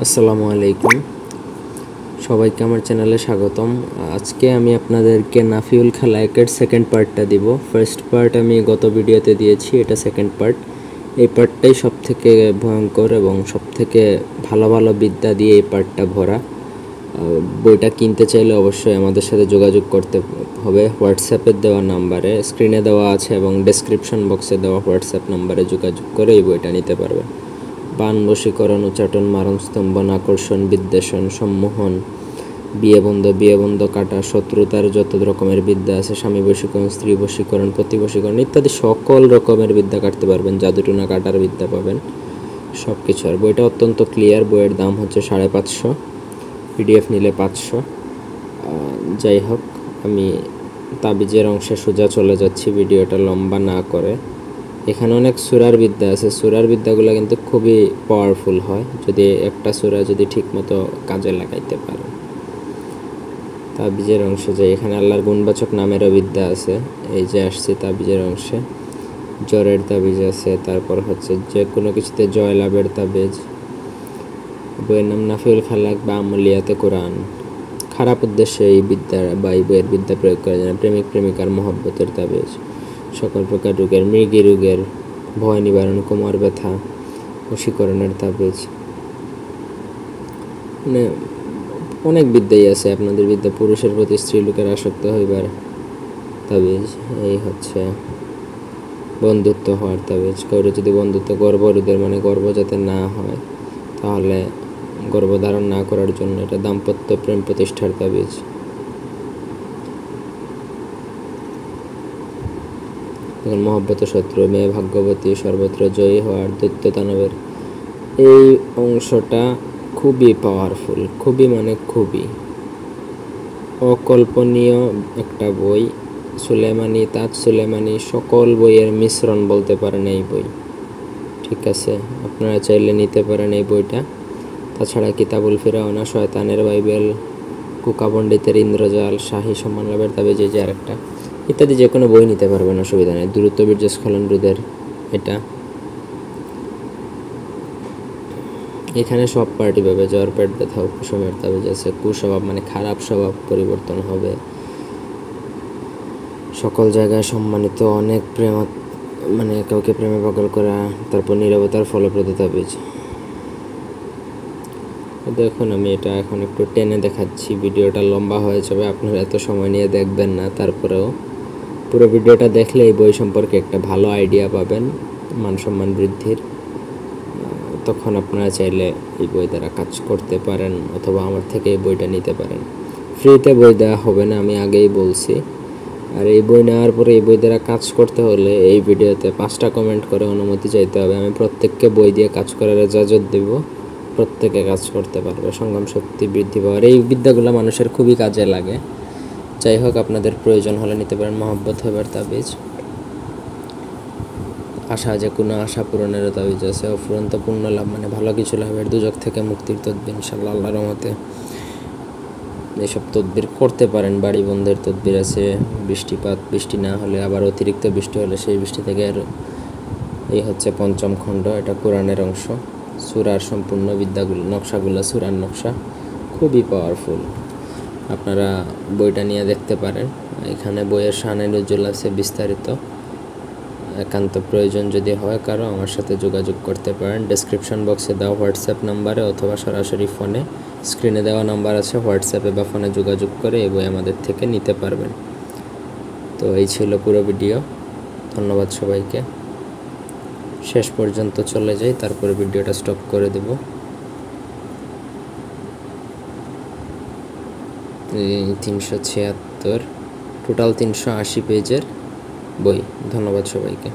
আসসালামু আলাইকুম, সবাইকে আমার চ্যানেলে স্বাগতম। আজকে আমি আপনাদেরকে নাফিউল খেলা একের সেকেন্ড পার্টটা দিব। ফার্স্ট পার্ট আমি গত ভিডিওতে দিয়েছি, এটা সেকেন্ড পার্ট। এই পার্টটাই সবথেকে ভয়ঙ্কর এবং সবথেকে ভালো ভালো বিদ্যা দিয়ে এই পার্টটা ভরা। বইটা কিনতে চাইলে অবশ্যই আমাদের সাথে যোগাযোগ করতে হবে হোয়াটসঅ্যাপের দেওয়া নাম্বারে, স্ক্রিনে দেওয়া আছে এবং ডেসক্রিপশন বক্সে দেওয়া হোয়াটসঅ্যাপ নাম্বারে যোগাযোগ করে এই বইটা নিতে পারবে। বান, বশীকরণ, উচ্চাটন, মারণ, স্তম্ভন, আকর্ষণ, বিদ্বেষণ, সম্মোহন, বিয়ে বন্ধ কাটা, শত্রুতার যত রকমের বিদ্যা আছে, স্বামী বশীকরণ, স্ত্রী বশীকরণ, প্রতি বশীকরণ ইত্যাদি সকল রকমের বিদ্যা কাটতে পারবেন। জাদুটুনা কাটার বিদ্যা পাবেন, সব কিছু। আর বইটা অত্যন্ত ক্লিয়ার। বইয়ের দাম হচ্ছে 550, পিডিএফ নিলে 500। যাই হোক, আমি তাবিজের অংশে সোজা চলে যাচ্ছি ভিডিওটা লম্বা না করে। এখানে অনেক সূরার বিদ্যা আছে। সূরার বিদ্যাগুলো কিন্তু খুবই পাওয়ারফুল হয় যদি একটা সূরা যদি ঠিকমতো কাজে লাগাইতে পারে। তাবিজের অংশে যাই। এখানে আল্লাহর গুণবাচক নামেরও বিদ্যা আছে। এই যে আসছে তাবিজের অংশে, জ্বরের তাবিজ আছে, তারপর হচ্ছে যে কোনো কিছুতে জয় লাভের তাবিজ। বইয়ের নাম নাফিউল খালাক বা আমলিয়াতে কোরআন। খারাপ উদ্দেশ্যে এই বিদ্যা বা এই বইয়ের বিদ্যা প্রয়োগ করা যায় না। প্রেমিক প্রেমিকার মহব্বতের তাবিজ, সকল প্রকার রোগের, মৃগী রোগের, ভয় নিবারণ, কোমর ব্যথা, বশীকরণের তাবিজ, মানে অনেক বিদ্যাই আছে। আপনাদের বিদ্যা, পুরুষের প্রতি স্ত্রী লোকের আসক্ত হইবার তাবিজ। এই হচ্ছে বন্ধুত্ব হওয়ার তাবিজ। কারো যদি বন্ধুত্ব, গর্ভরোধের মানে গর্ভ যাতে না হয়, তাহলে গর্ভধারণ না করার জন্য এটা দাম্পত্য প্রেম প্রতিষ্ঠার তাবিজ। মহব্বত শত্রু, মেয়ে ভাগ্যবতী, সর্বত্র জয়ী হওয়ার, দৈত্য দানবের। এই অংশটা খুবই পাওয়ারফুল, খুবই মানে খুবই অকল্পনীয় একটা বই। সুলেমানি, তাজ সুলেমানি সকল বইয়ের মিশ্রণ বলতে পারেন এই বই। ঠিক আছে, আপনারা চাইলে নিতে পারেন এই বইটা। তাছাড়া কিতাবুল ফিরাউনা, শয়তানের বাইবেল, কুকা পণ্ডিতের ইন্দ্রজাল, শাহী সম্মান লাভের তাবিজ, যে আরেকটা ইত্যাদি যে কোনো বই নিতে পারবেন, অসুবিধা নেই। দ্রুত বীর্যস্খলন রোধের এটা। এখানে সব পার্টি পাবে। জ্বর, পেট ব্যথা, উপশমের তাবিজ আছে। কুস্বভাব মানে খারাপ স্বভাব পরিবর্তন হবে। সকল জায়গায় সম্মানিত, অনেক প্রেম মানে কাউকে প্রেমে পাগল করা, তারপর নীরবতার ফলপ্রদ তাবিজ। দেখুন, আমি এটা এখন একটু টেনে দেখাচ্ছি, ভিডিওটা লম্বা হয়ে যাবে, আপনারা এত সময় নিয়ে দেখবেন না। তারপরেও পুরো ভিডিওটা দেখলে এই বই সম্পর্কে একটা ভালো আইডিয়া পাবেন, মান সম্মান বৃদ্ধির। তখন আপনারা চাইলে এই বই দ্বারা কাজ করতে পারেন, অথবা আমার থেকে এই বইটা নিতে পারেন। ফ্রিতে বই দেওয়া হবে না, আমি আগেই বলছি। আর এই বই নেওয়ার পরে এই বই দ্বারা কাজ করতে হলে এই ভিডিওতে 5টা কমেন্ট করে অনুমতি চাইতে হবে। আমি প্রত্যেককে বই দিয়ে কাজ করার ইজাজত দেব, প্রত্যেকে কাজ করতে পারবে। সংগ্রাম শক্তি বৃদ্ধি পাওয়ার এই বিদ্যাগুলো মানুষের খুবই কাজে লাগে। যাই হোক, আপনাদের প্রয়োজন হলে নিতে পারেন। মহব্বত হবার তাবিজ, আশা, যে কোনো আশা পূরণেরও তাবিজ আছে। অফুরন্ত পূর্ণ লাভ মানে ভালো কিছু লাভের, দুজক থেকে মুক্তির তদবির ইনশাআল্লাহ আল্লাহর রহমতে। এইসব তদবির করতে পারেন। বাড়ি বন্ধের তদবির আছে। বৃষ্টিপাত, বৃষ্টি না হলে, আবার অতিরিক্ত বৃষ্টি হলে সেই বৃষ্টি থেকে এই হচ্ছে 5ম খণ্ড, এটা কোরআনের অংশ। সূরার সম্পূর্ণ বিদ্যাগুলো, নকশাগুলো সূরার নকশা, খুবই পাওয়ারফুল। আপনারা বইটা নিয়ে দেখতে পারেন। এখানে বইয়ের শানে নজুল আছে বিস্তারিত। একান্ত প্রয়োজন যদি হয় কারো, আমার সাথে যোগাযোগ করতে পারেন। ডেসক্রিপশন বক্সে দেওয়া হোয়াটসঅ্যাপ নাম্বারে অথবা সরাসরি ফোনে, স্ক্রিনে দেওয়া নাম্বার আছে, হোয়াটসঅ্যাপে বা ফোনে যোগাযোগ করে এই বই আমাদের থেকে নিতে পারবেন। তো এই ছিল পুরো ভিডিও। ধন্যবাদ সবাইকে। শেষ পর্যন্ত চলে যাই, তারপরে ভিডিওটা স্টপ করে দেব। 376, টোটাল 380 পেজের বই। ধন্যবাদ সবাইকে।